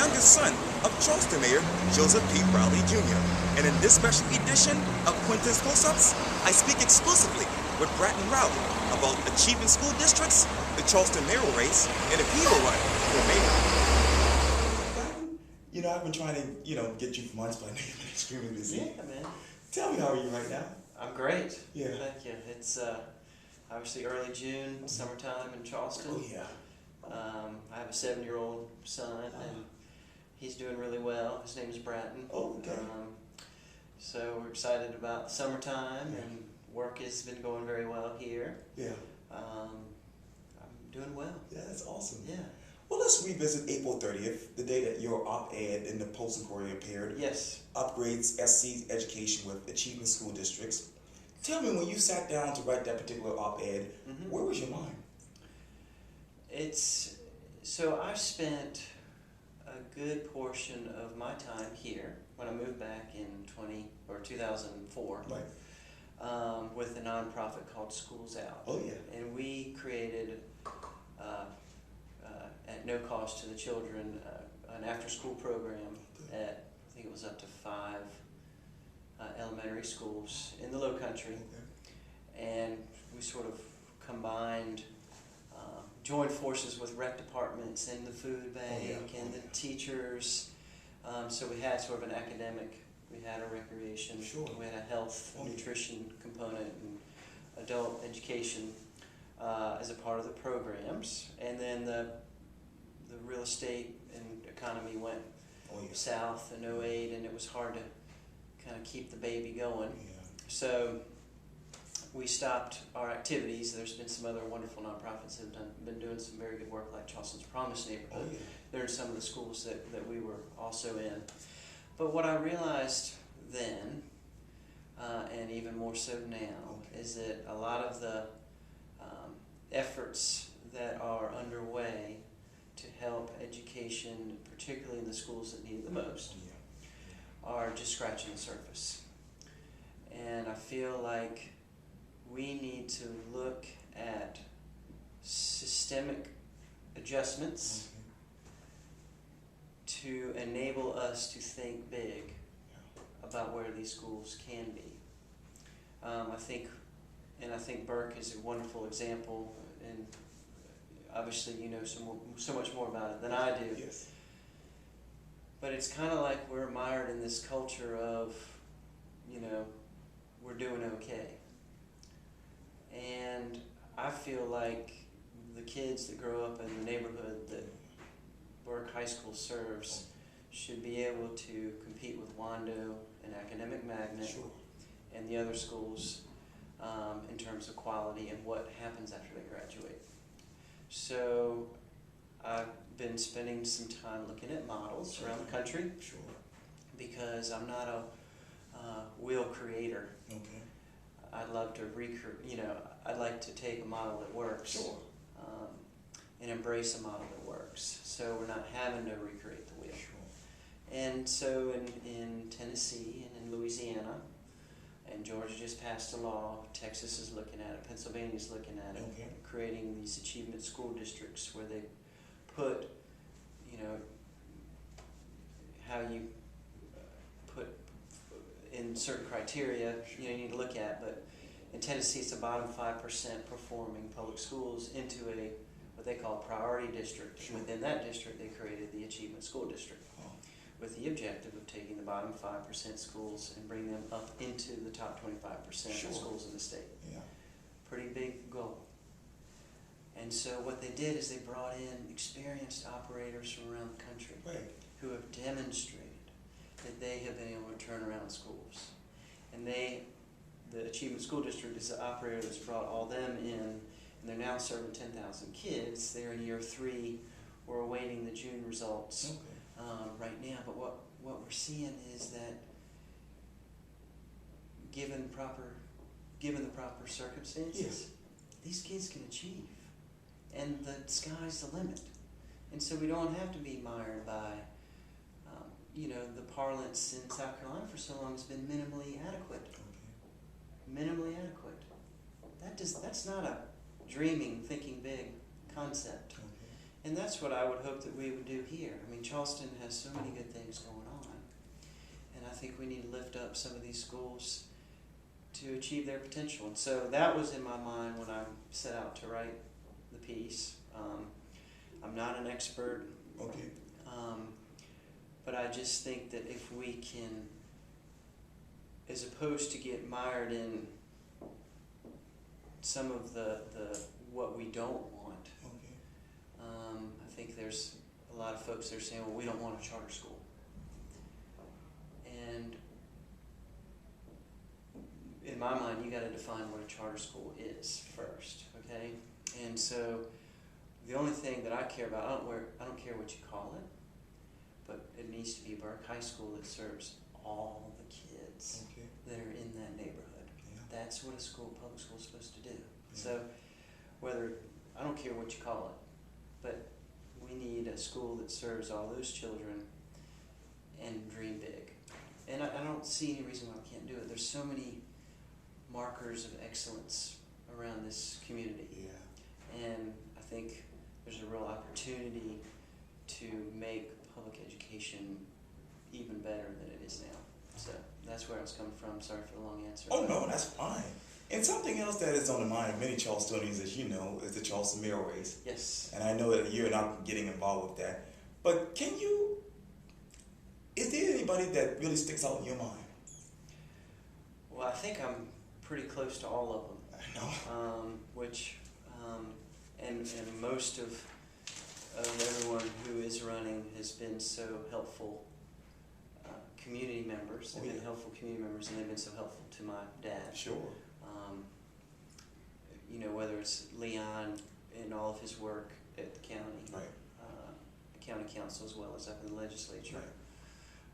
youngest son of Charleston Mayor Joseph P. Riley Jr. And in this special edition of Quintin's Close-Ups, I speak exclusively with Bratton Riley about achieving school districts, the Charleston mayoral race, and if he will run for mayor. Bratton, I've been trying to, get you for months, but I know you've been extremely busy. Yeah, man. Tell me, how are you right now? I'm great. Yeah. Thank you. It's obviously early June, summertime in Charleston. Oh, yeah. I have a 7-year-old son, and he's doing really well. His name is Bratton. Oh, okay. So we're excited about the summertime, and work has been going very well here. Yeah. I'm doing well. Yeah, that's awesome. Yeah. Well, let's revisit April 30th, the day that your op-ed in the Post and Courier appeared. Yes. Upgrades SC education with achievement school districts. Tell me, when you sat down to write that particular op-ed, where was your mind? So I spent a good portion of my time here when I moved back in 2004. Right. With a nonprofit called Schools Out. Oh, yeah. And we created, at no cost to the children, an after-school program at, I think it was up to 5 elementary schools in the Low Country. Okay. And we sort of combined, joined forces with rec departments and the food bank and the teachers. So we had sort of an academic, we had a recreation, we had a health, nutrition component, and adult education as a part of the programs. And then the real estate and economy went south in '08, and it was hard to kind of keep the baby going. Yeah. So we stopped our activities. There's been some other wonderful nonprofits that have been doing some very good work, like Charleston's Promise Neighborhood. Oh, yeah. They're in some of the schools that we were also in. But what I realized then, and even more so now, is that a lot of the efforts that are underway to help education, particularly in the schools that need it the most, are just scratching the surface. And I feel like we need to look at systemic adjustments to enable us to think big about where these schools can be. I think Burke is a wonderful example, and obviously you know so much more about it than I do. Yes. But it's kind of like we're mired in this culture of, we're doing okay. And I feel like the kids that grow up in the neighborhood that Burke High School serves should be able to compete with Wando and Academic Magnet and the other schools in terms of quality and what happens after they graduate. So I've been spending some time looking at models around the country because I'm not a wheel creator. Okay. I'd love to I'd like to take a model that works and embrace a model that works, so we're not having to recreate the wheel. And so in Tennessee and in Louisiana, and Georgia just passed a law, Texas is looking at it, Pennsylvania's looking at it, creating these achievement school districts where they put, how you put in certain criteria, you need to look at, but in Tennessee it's the bottom 5% performing public schools into what they call a priority district. Within that district they created the achievement school district with the objective of taking the bottom 5% schools and bring them up into the top 25% of schools in the state. Yeah. Pretty big goal. And so what they did is they brought in experienced operators from around the country who have demonstrated that they have been able to turn around schools. And the Achievement School District is the operator that's brought all them in, and they're now serving 10,000 kids. They're in year 3. We're awaiting the June results right now. But what we're seeing is that given the proper circumstances, these kids can achieve. And the sky's the limit. And so we don't have to be mired by, the parlance in South Carolina for so long has been minimally adequate. Minimally adequate. That's not a dreaming, thinking big concept. And that's what I would hope that we would do here. I mean, Charleston has so many good things going on, and I think we need to lift up some of these schools to achieve their potential. And so that was in my mind when I set out to write the piece. I'm not an expert, Okay. but I just think that if we can, as opposed to get mired in some of the what we don't want, Okay. I think there's a lot of folks that are saying, well, we don't want a charter school. And in my mind, you got to define what a charter school is first, okay? And so the only thing that I care about, I don't care what you call it, but it needs to be Burke High School that serves all the kids Okay. that are in that neighborhood. Yeah. That's what a school, public school is supposed to do. Yeah. So whether, I don't care what you call it, but we need a school that serves all those children and dream big. And I don't see any reason why we can't do it. There's so many markers of excellence around this community. Yeah. And I think there's a real opportunity to make public education even better than it is now. So that's where I was coming from. Sorry for the long answer. Oh no, that's fine. And something else that is on the mind of many Charlestonians, as you know, is the Charleston mayoral race. Yes. And I know that you're not getting involved with that. But is there anybody that really sticks out in your mind? Well, I think I'm pretty close to all of them. I know. And most of everyone who is running has been so helpful. Community members, they've Oh, yeah. been helpful community members, and they've been so helpful to my dad. Sure. You know, whether it's Leon in all of his work at the county, Right. the county council, as well as up in the legislature. Right.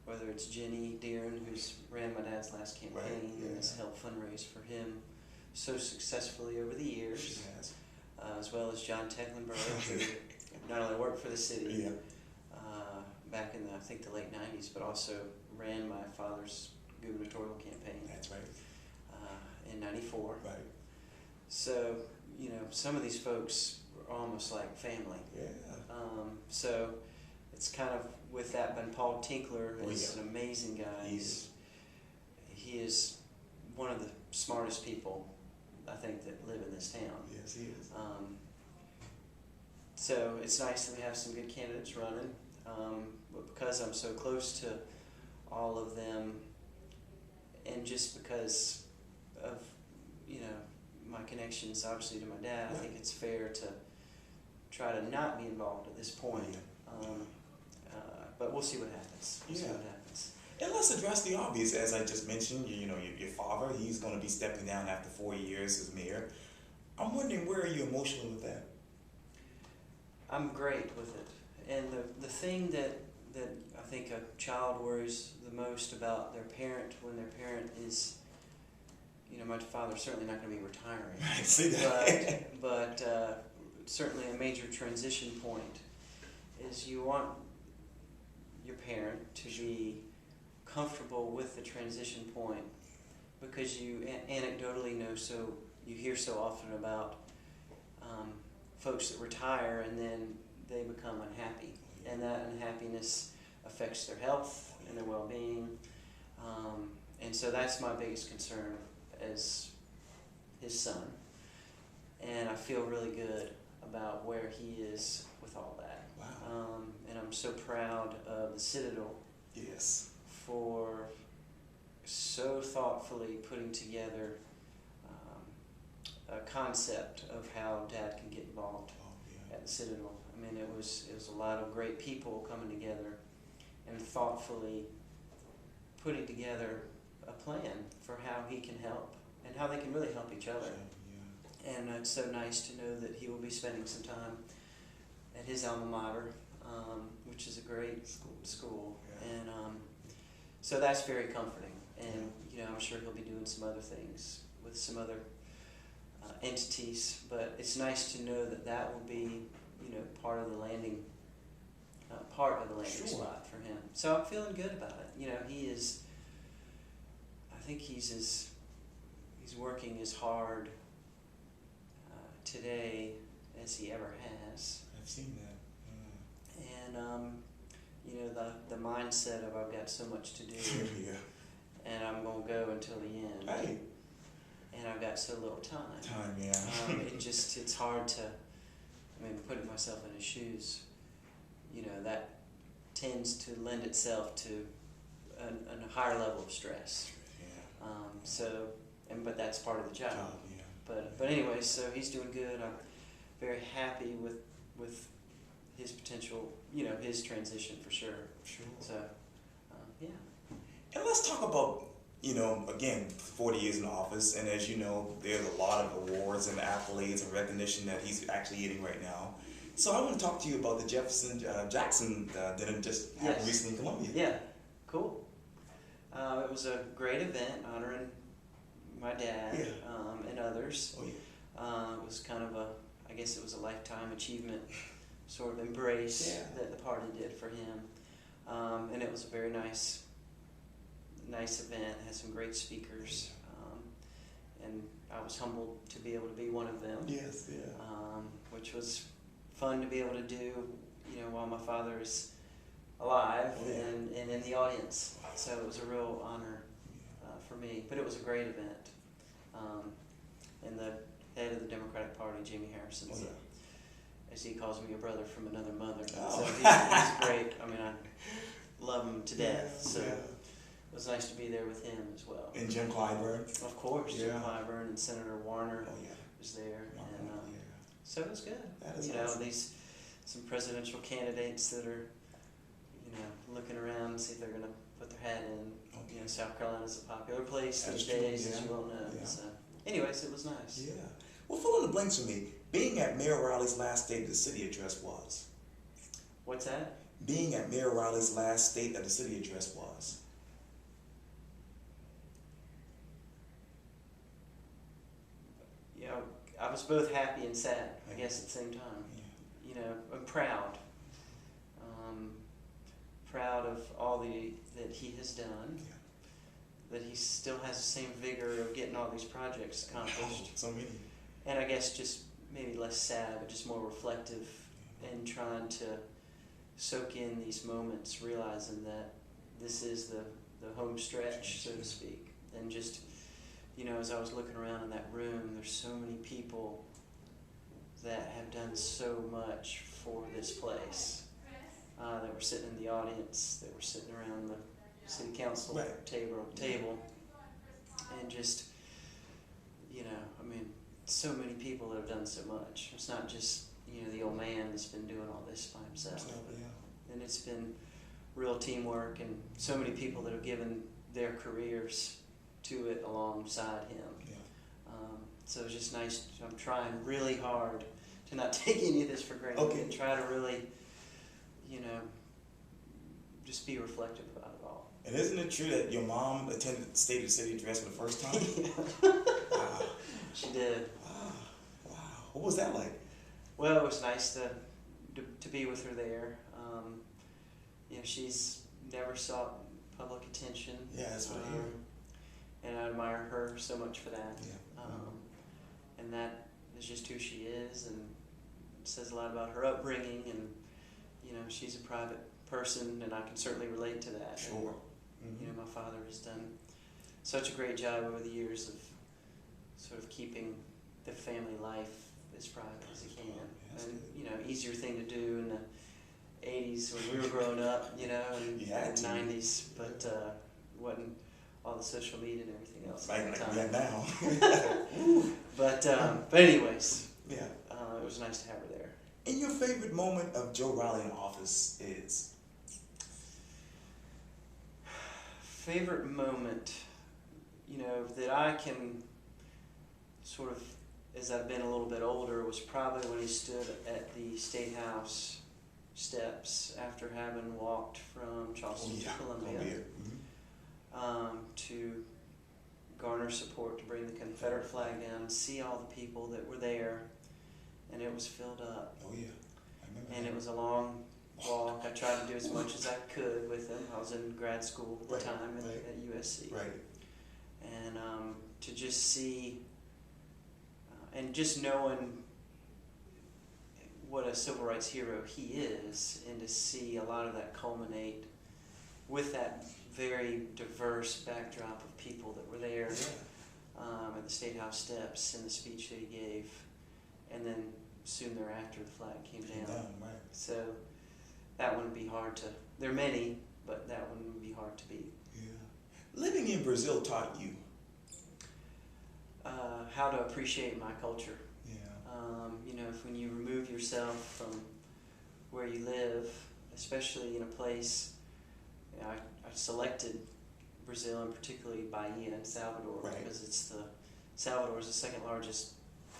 Whether it's Jenny Deeren, who's ran my dad's last campaign Right, and has yeah. helped fundraise for him so successfully over the years, She has. as well as John Tecklenburg, who not only worked for the city Yeah. back in I think the late 90s, but also ran my father's gubernatorial campaign That's right. in 94. Right. So, you know, some of these folks are almost like family. Yeah. So it's kind of with that, but Paul Tinkler Oh, is yeah. an amazing guy. He is one of the smartest people, I think, that live in this town. Yes, he is. So it's nice that we have some good candidates running, but because I'm so close to all of them, and just because of, you know, my connections obviously to my dad, I Right. think it's fair to try to not be involved at this point. Yeah. But we'll see what happens. We'll see Yeah. what happens. And let's address the obvious. As I just mentioned, your father, he's going to be stepping down after 4 years as mayor. I'm wondering, where are you emotionally with that? I'm great with it. And the thing that I think a child worries the most about their parent when their parent is, you know, my father's certainly not going to be retiring. I see that. But certainly a major transition point is you want your parent to be comfortable with the transition point, because you anecdotally know, so you hear so often about folks that retire and then they become unhappy, and that unhappiness affects their health and their well-being, and so that's my biggest concern as his son, and I feel really good about where he is with all that. Wow. And I'm so proud of the Citadel Yes. for so thoughtfully putting together a concept of how Dad can get involved Oh, yeah. at the Citadel. I mean, it was a lot of great people coming together and thoughtfully putting together a plan for how he can help and how they can really help each other. Yeah. And it's so nice to know that he will be spending some time at his alma mater, which is a great school. Yeah. And so that's very comforting. And you know, I'm sure he'll be doing some other things with some other entities. But it's nice to know that that will be, you know, part of the landing Sure. spot for him. So I'm feeling good about it. You know, he is. I think he's working as hard today as he ever has. I've seen that. and you know, the mindset of I've got so much to do, Yeah. and I'm gonna go until the end, Hey. and I've got so little time. Time, yeah. It's hard to, I mean, putting myself in his shoes, you know, that tends to lend itself to a higher level of stress. Yeah. But that's part of the job. Yeah. But anyway, so he's doing good. I'm very happy with his potential, you know, his transition for sure. Sure. So, yeah. And let's talk about, you know, again, 40 years in office, and as you know, there's a lot of awards and accolades and recognition that he's actually getting right now. So I want to talk to you about the Jefferson Jackson dinner just happened recently in Columbia. Yeah, cool. It was a great event honoring my dad and others. Oh yeah. It was kind of I guess it was a lifetime achievement sort of embrace that the party did for him. And it was a very nice event, had some great speakers. And I was humbled to be able to be one of them. Yes, yeah. Which was fun to be able to do, you know, while my father is alive and in the audience. So it was a real honor for me. But it was a great event. And the head of the Democratic Party, Jamie Harrison, as he calls me, a brother from another mother. Oh. So he's great. I mean, I love him to death. So it was nice to be there with him as well. And Jim Clyburn. Of course, Jim Clyburn and Senator Warner was there. And so it was good. That is awesome. Some presidential candidates that are, you know, looking around and see if they're going to put their hat in. You know, South Carolina's a popular place these days, as you well know. Yeah. So, anyways, it was nice. Yeah. Well, fill in the blanks for me. Being at Mayor Riley's last State of the City address was. What's that? Being at Mayor Riley's last State of the City address was. You know, I was both happy and sad, I guess, at the same time. Yeah. You know, I'm proud. Proud of all that he has done. Yeah. That he still has the same vigor of getting all these projects accomplished. So many. And I guess just maybe less sad, but just more reflective and trying to soak in these moments, realizing that this is the home stretch, so to speak. And just, you know, as I was looking around in that room, there's so many people that have done so much for this place. That were sitting in the audience, that were sitting around the city council table, and just, you know, I mean, so many people that have done so much. It's not just, you know, the old man that's been doing all this by himself. And it's been real teamwork and so many people that have given their careers to it alongside him. So it's just nice. I'm trying really hard to not take any of this for granted and try to really, you know, just be reflective about it all. And isn't it true that your mom attended the State of the City address for the first time? Wow. She did. Wow. What was that like? Well, it was nice to be with her there. You know, she's never sought public attention. Yeah, that's what I hear. And I admire her so much for that. Yeah. And that is just who she is, and it says a lot about her upbringing. And you know, she's a private person, and I can certainly relate to that. Sure. And, you know, my father has done such a great job over the years of sort of keeping the family life as private as he can. And you know, easier thing to do in the 80s when we were growing up, you know, and the 90s, but wasn't all the social media and everything else at the time. Now. But anyways, it was nice to have her there. And your favorite moment of Joe Riley in office is? Favorite moment, you know, that I can sort of, as I've been a little bit older, was probably when he stood at the State House steps after having walked from Charleston to Columbia. To garner support to bring the Confederate flag down, see all the people that were there, and it was filled up. Oh yeah, I remember. And it was a long walk. I tried to do as much as I could with him. I was in grad school at the time at USC. Right. And to just see, and just knowing what a civil rights hero he is, and to see a lot of that culminate with that very diverse backdrop of people that were there at the State House steps in the speech that he gave, and then soon thereafter the flag came down. Right. So that one would be hard to, there are many, but that one would be hard to beat. Yeah. Living in Brazil taught you? How to appreciate my culture. Yeah. You know, when you remove yourself from where you live, especially in a place, you know, I selected Brazil, and particularly Bahia and Salvador, Right. because Salvador is the second largest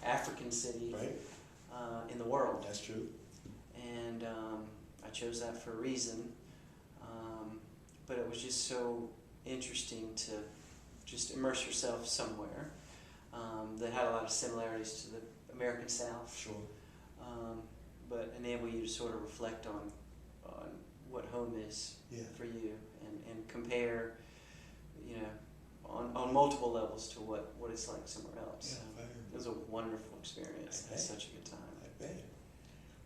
African city Right. in the world. That's true. And I chose that for a reason. But it was just so interesting to just immerse yourself somewhere that had a lot of similarities to the American South. Sure. But enable you to sort of reflect on what home is for you, and compare, you know, on multiple levels to what it's like somewhere else. Yeah, It was a wonderful experience. I had such a good time. I bet.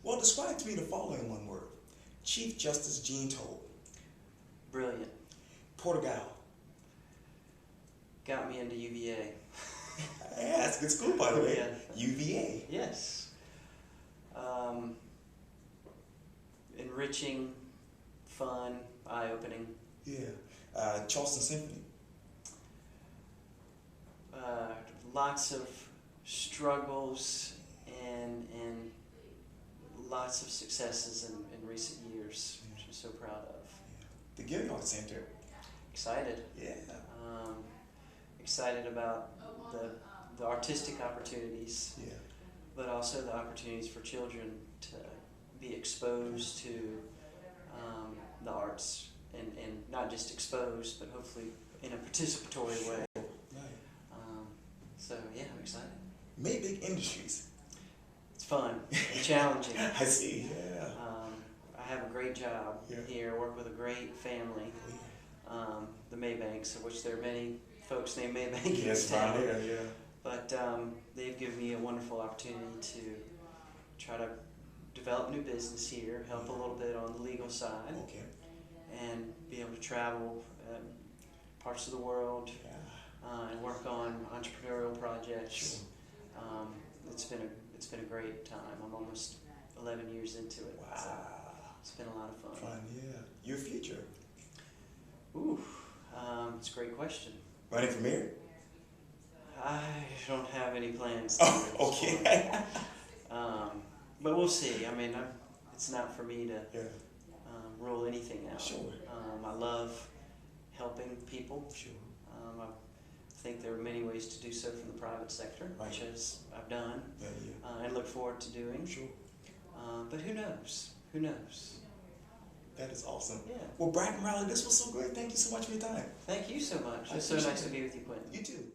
Well, describe to me the following in one word. Chief Justice Gene Toll. Brilliant. Porter-Gaud. Got me into UVA. Yeah, that's a good school, by the way. Yeah. UVA. Yes. Enriching, fun, eye-opening. Yeah. Charleston Symphony. Lots of struggles and lots of successes in recent years, which I'm so proud of. The Gilliard Center. Excited. Yeah. Excited about the artistic opportunities, Yeah. but also the opportunities for children to be exposed to the arts, and not just exposed, but hopefully in a participatory way. Right. So yeah, I'm excited. Maybank Industries. It's fun and challenging. I see. Yeah. I have a great job here. Work with a great family, the Maybanks, of which there are many folks named Maybank in this town. Yeah. But they've given me a wonderful opportunity to try to develop new business here, help a little bit on the legal side, Okay. and be able to travel parts of the world and work on entrepreneurial projects. Sure. It's been a great time. I'm almost 11 years into it. Wow. So it's been a lot of fun. Fun, yeah. Your future? Ooh, it's a great question. Running for mayor? I don't have any plans. Oh, okay. But we'll see. I mean, it's not for me to Yeah. rule anything out. Sure. I love helping people. Sure. I think there are many ways to do so from the private sector, which I've done, Yeah. and look forward to doing. Sure. But who knows? Who knows? That is awesome. Yeah. Well, Bratton Riley, this was so great. Thank you so much for your time. Thank you so much. I It's so appreciate nice it. to be with you, Quintin. You too.